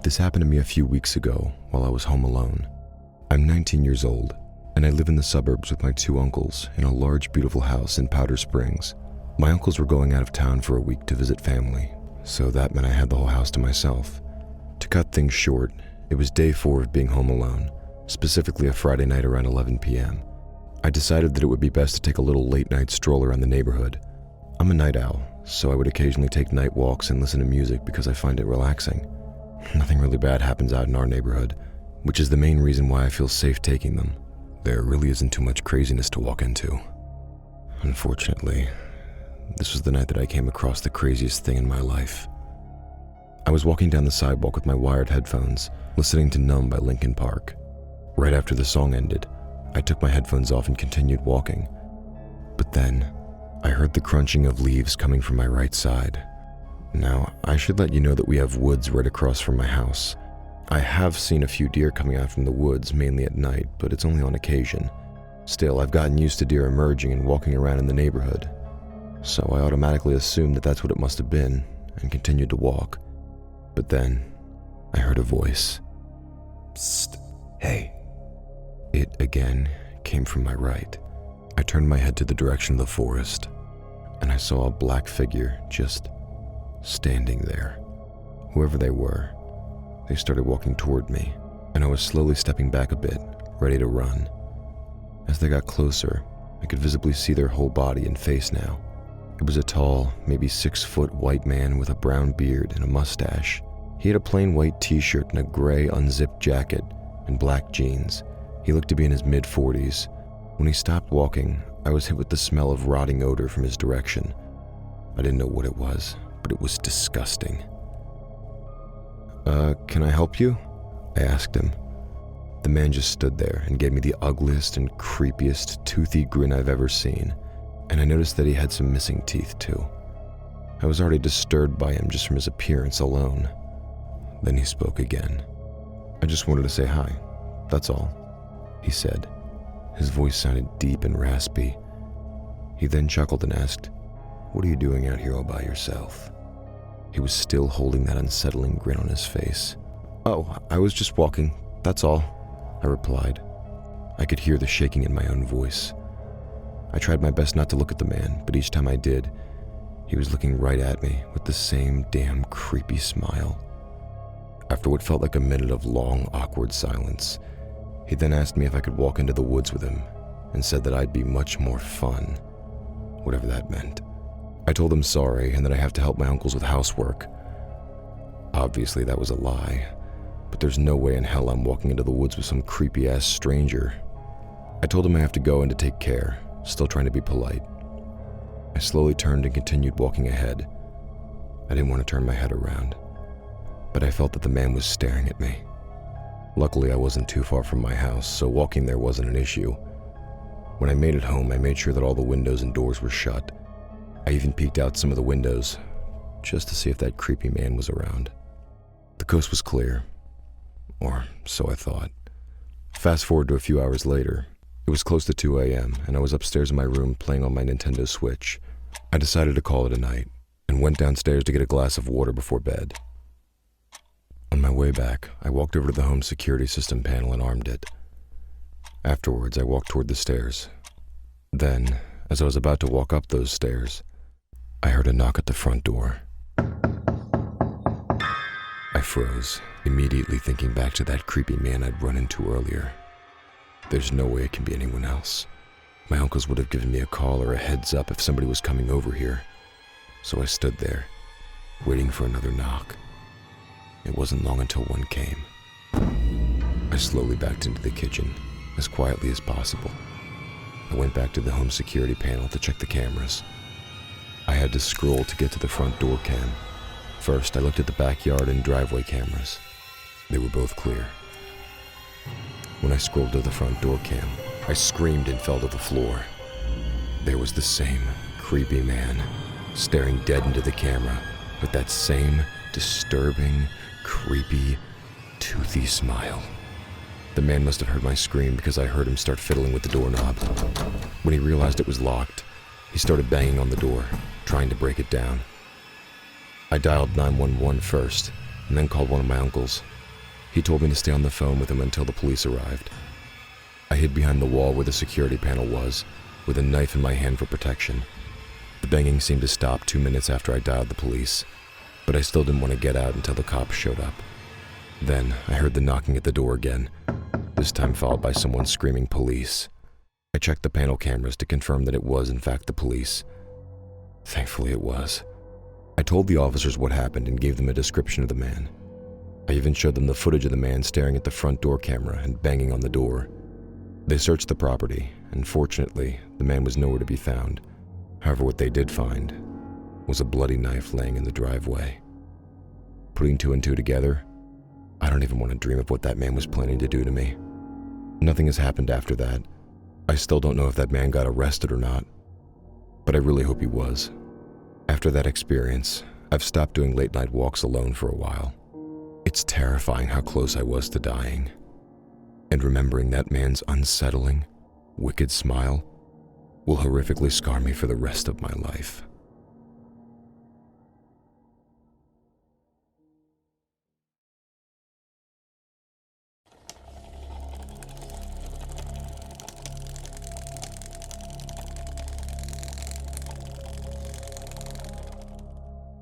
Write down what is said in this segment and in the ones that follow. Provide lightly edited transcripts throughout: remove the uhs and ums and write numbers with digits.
This happened to me a few weeks ago while I was home alone. I'm 19 years old, and I live in the suburbs with my two uncles in a large, beautiful house in Powder Springs. My uncles were going out of town for a week to visit family, so that meant I had the whole house to myself. To cut things short, it was day 4 of being home alone, specifically a Friday night around 11 p.m. I decided that it would be best to take a little late-night stroll around the neighborhood. I'm a night owl, so I would occasionally take night walks and listen to music because I find it relaxing. Nothing really bad happens out in our neighborhood, which is the main reason why I feel safe taking them. There really isn't too much craziness to walk into. Unfortunately, this was the night that I came across the craziest thing in my life. I was walking down the sidewalk with my wired headphones, listening to Numb by Linkin Park. Right after the song ended, I took my headphones off and continued walking. But then, I heard the crunching of leaves coming from my right side. Now, I should let you know that we have woods right across from my house. I have seen a few deer coming out from the woods, mainly at night, but it's only on occasion. Still, I've gotten used to deer emerging and walking around in the neighborhood. So I automatically assumed that that's what it must have been, and continued to walk. But then, I heard a voice. Psst, hey. It, again, came from my right. I turned my head to the direction of the forest, and I saw a black figure just standing there. Whoever they were, they started walking toward me, and I was slowly stepping back a bit, ready to run. As they got closer, I could visibly see their whole body and face now. It was a tall, maybe 6-foot white man with a brown beard and a mustache. He had a plain white t-shirt and a gray unzipped jacket and black jeans. He looked to be in his mid-40s. When he stopped walking, I was hit with the smell of rotting odor from his direction. I didn't know what it was, but it was disgusting. Can I help you?" I asked him. The man just stood there and gave me the ugliest and creepiest toothy grin I've ever seen, and I noticed that he had some missing teeth too. I was already disturbed by him just from his appearance alone. Then he spoke again. "I just wanted to say hi, that's all," he said. His voice sounded deep and raspy. He then chuckled and asked, "What are you doing out here all by yourself?" He was still holding that unsettling grin on his face. "Oh, I was just walking, that's all," I replied. I could hear the shaking in my own voice. I tried my best not to look at the man, but each time I did, he was looking right at me with the same damn creepy smile. After what felt like a minute of long, awkward silence, he then asked me if I could walk into the woods with him and said that I'd be much more fun, whatever that meant. I told him sorry and that I have to help my uncles with housework. Obviously, that was a lie, but there's no way in hell I'm walking into the woods with some creepy-ass stranger. I told him I have to go and to take care, still trying to be polite. I slowly turned and continued walking ahead. I didn't want to turn my head around, but I felt that the man was staring at me. Luckily, I wasn't too far from my house, so walking there wasn't an issue. When I made it home, I made sure that all the windows and doors were shut. I even peeked out some of the windows, just to see if that creepy man was around. The coast was clear, or so I thought. Fast forward to a few hours later. It was close to 2 a.m., and I was upstairs in my room playing on my Nintendo Switch. I decided to call it a night, and went downstairs to get a glass of water before bed. On my way back, I walked over to the home security system panel and armed it. Afterwards, I walked toward the stairs. Then, as I was about to walk up those stairs, I heard a knock at the front door. I froze, immediately thinking back to that creepy man I'd run into earlier. There's no way it can be anyone else. My uncles would have given me a call or a heads up if somebody was coming over here. So I stood there, waiting for another knock. It wasn't long until one came. I slowly backed into the kitchen, as quietly as possible. I went back to the home security panel to check the cameras. I had to scroll to get to the front door cam. First, I looked at the backyard and driveway cameras. They were both clear. When I scrolled to the front door cam, I screamed and fell to the floor. There was the same creepy man, staring dead into the camera, with that same disturbing, creepy, toothy smile. The man must have heard my scream because I heard him start fiddling with the doorknob. When he realized it was locked, he started banging on the door, trying to break it down. I dialed 911 first, and then called one of my uncles, He told me to stay on the phone with him until the police arrived. I hid behind the wall where the security panel was, with a knife in my hand for protection. The banging seemed to stop 2 minutes after I dialed the police, but I still didn't want to get out until the cops showed up. Then I heard the knocking at the door again, this time followed by someone screaming police. I checked the panel cameras to confirm that it was in fact the police. Thankfully it was. I told the officers what happened and gave them a description of the man. I even showed them the footage of the man staring at the front door camera and banging on the door. They searched the property, and fortunately, the man was nowhere to be found. However, what they did find was a bloody knife laying in the driveway. Putting two and two together, I don't even want to dream of what that man was planning to do to me. Nothing has happened after that. I still don't know if that man got arrested or not, but I really hope he was. After that experience, I've stopped doing late-night walks alone for a while. It's terrifying how close I was to dying. And remembering that man's unsettling, wicked smile will horrifically scar me for the rest of my life.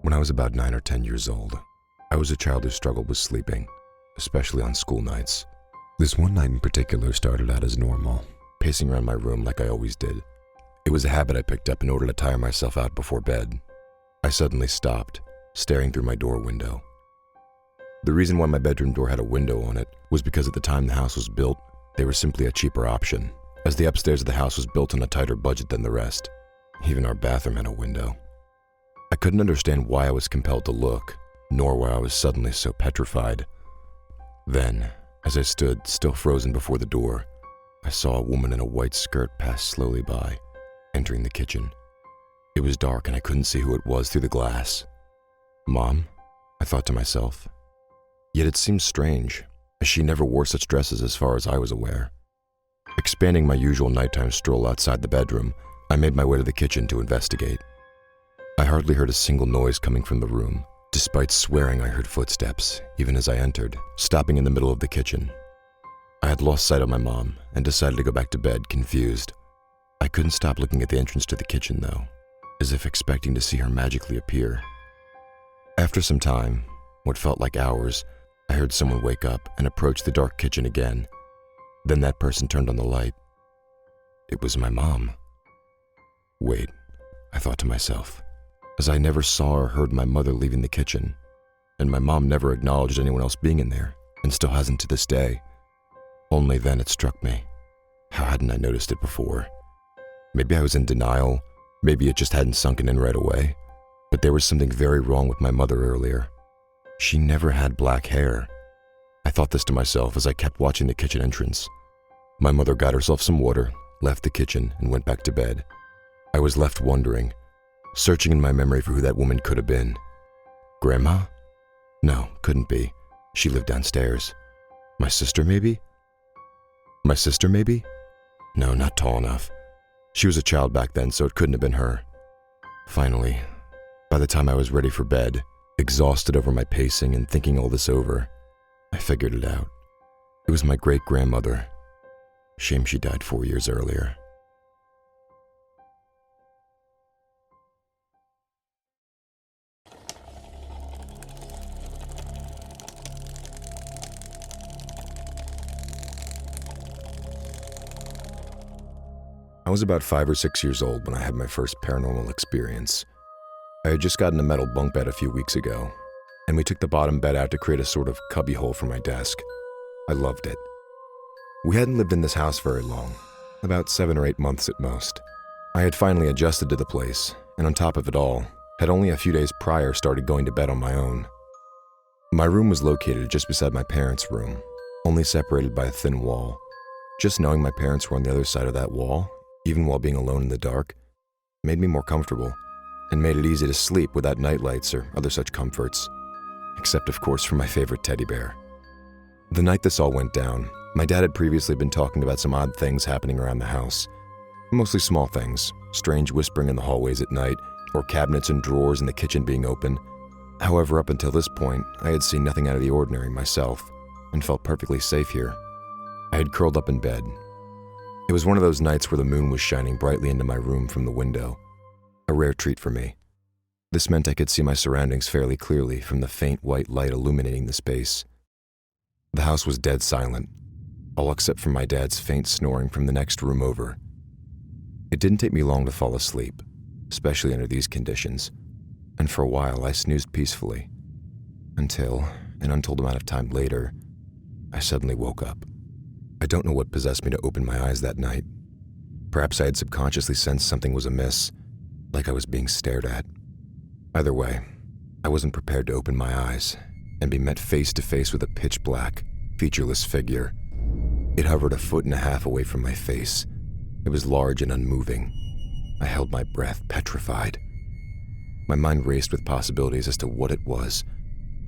When I was about 9 or 10 years old, I was a child who struggled with sleeping, especially on school nights. This one night in particular started out as normal, pacing around my room like I always did. It was a habit I picked up in order to tire myself out before bed. I suddenly stopped, staring through my door window. The reason why my bedroom door had a window on it was because at the time the house was built, they were simply a cheaper option, as the upstairs of the house was built on a tighter budget than the rest. Even our bathroom had a window. I couldn't understand why I was compelled to look, nor why I was suddenly so petrified. Then, as I stood, still frozen before the door, I saw a woman in a white skirt pass slowly by, entering the kitchen. It was dark and I couldn't see who it was through the glass. Mom? I thought to myself. Yet it seemed strange, as she never wore such dresses as far as I was aware. Expanding my usual nighttime stroll outside the bedroom, I made my way to the kitchen to investigate. I hardly heard a single noise coming from the room, despite swearing I heard footsteps, even as I entered, stopping in the middle of the kitchen. I had lost sight of my mom and decided to go back to bed, confused. I couldn't stop looking at the entrance to the kitchen, though, as if expecting to see her magically appear. After some time, what felt like hours, I heard someone wake up and approach the dark kitchen again. Then that person turned on the light. It was my mom. Wait, I thought to myself, as I never saw or heard my mother leaving the kitchen, and my mom never acknowledged anyone else being in there, and still hasn't to this day. Only then it struck me. How hadn't I noticed it before? Maybe I was in denial, maybe it just hadn't sunken in right away, but there was something very wrong with my mother earlier. She never had black hair. I thought this to myself as I kept watching the kitchen entrance. My mother got herself some water, left the kitchen, and went back to bed. I was left wondering, searching in my memory for who that woman could have been. Grandma? No, couldn't be. She lived downstairs. My sister, maybe? My sister, maybe? No, not tall enough. She was a child back then, so it couldn't have been her. Finally, by the time I was ready for bed, exhausted over my pacing and thinking all this over, I figured it out. It was my great-grandmother. Shame she died 4 years earlier. I was about 5 or 6 years old when I had my first paranormal experience. I had just gotten a metal bunk bed a few weeks ago, and we took the bottom bed out to create a sort of cubby hole for my desk. I loved it. We hadn't lived in this house very long, about 7 or 8 months at most. I had finally adjusted to the place, and on top of it all, had only a few days prior started going to bed on my own. My room was located just beside my parents' room, only separated by a thin wall. Just knowing my parents were on the other side of that wall, even while being alone in the dark, made me more comfortable and made it easy to sleep without nightlights or other such comforts, except of course for my favorite teddy bear. The night this all went down, my dad had previously been talking about some odd things happening around the house, mostly small things, strange whispering in the hallways at night, or cabinets and drawers in the kitchen being open. However, up until this point, I had seen nothing out of the ordinary myself. and felt perfectly safe here. I had curled up in bed. It was one of those nights where the moon was shining brightly into my room from the window, a rare treat for me. This meant I could see my surroundings fairly clearly from the faint white light illuminating the space. The house was dead silent, all except for my dad's faint snoring from the next room over. It didn't take me long to fall asleep, especially under these conditions, and for a while I snoozed peacefully, until, an untold amount of time later, I suddenly woke up. I don't know what possessed me to open my eyes that night. Perhaps I had subconsciously sensed something was amiss, like I was being stared at. Either way, I wasn't prepared to open my eyes and be met face to face with a pitch-black, featureless figure. It hovered 1.5 feet away from my face. It was large and unmoving. I held my breath, petrified. My mind raced with possibilities as to what it was,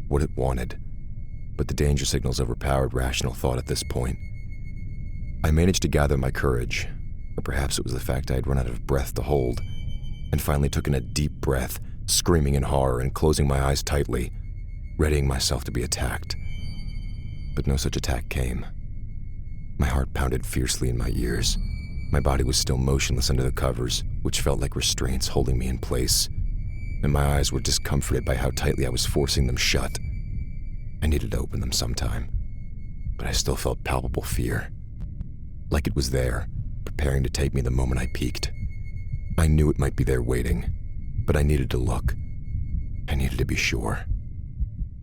what it wanted, but the danger signals overpowered rational thought at this point. I managed to gather my courage, or perhaps it was the fact I had run out of breath to hold, and finally took in a deep breath, screaming in horror and closing my eyes tightly, readying myself to be attacked. But no such attack came. My heart pounded fiercely in my ears. My body was still motionless under the covers, which felt like restraints holding me in place, and my eyes were discomforted by how tightly I was forcing them shut. I needed to open them sometime, but I still felt palpable fear, like it was there, preparing to take me the moment I peeked. I knew it might be there waiting, but I needed to look. I needed to be sure.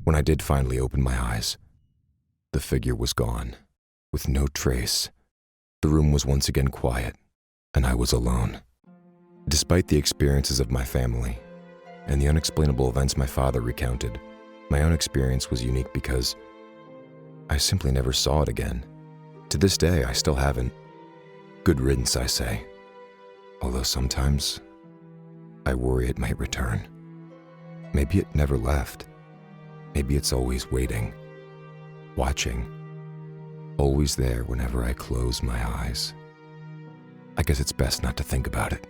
When I did finally open my eyes, the figure was gone, with no trace. The room was once again quiet, and I was alone. Despite the experiences of my family and the unexplainable events my father recounted, my own experience was unique because I simply never saw it again. To this day, I still haven't. Good riddance, I say. Although sometimes I worry it might return. Maybe it never left. Maybe it's always waiting, watching, always there whenever I close my eyes. I guess it's best not to think about it.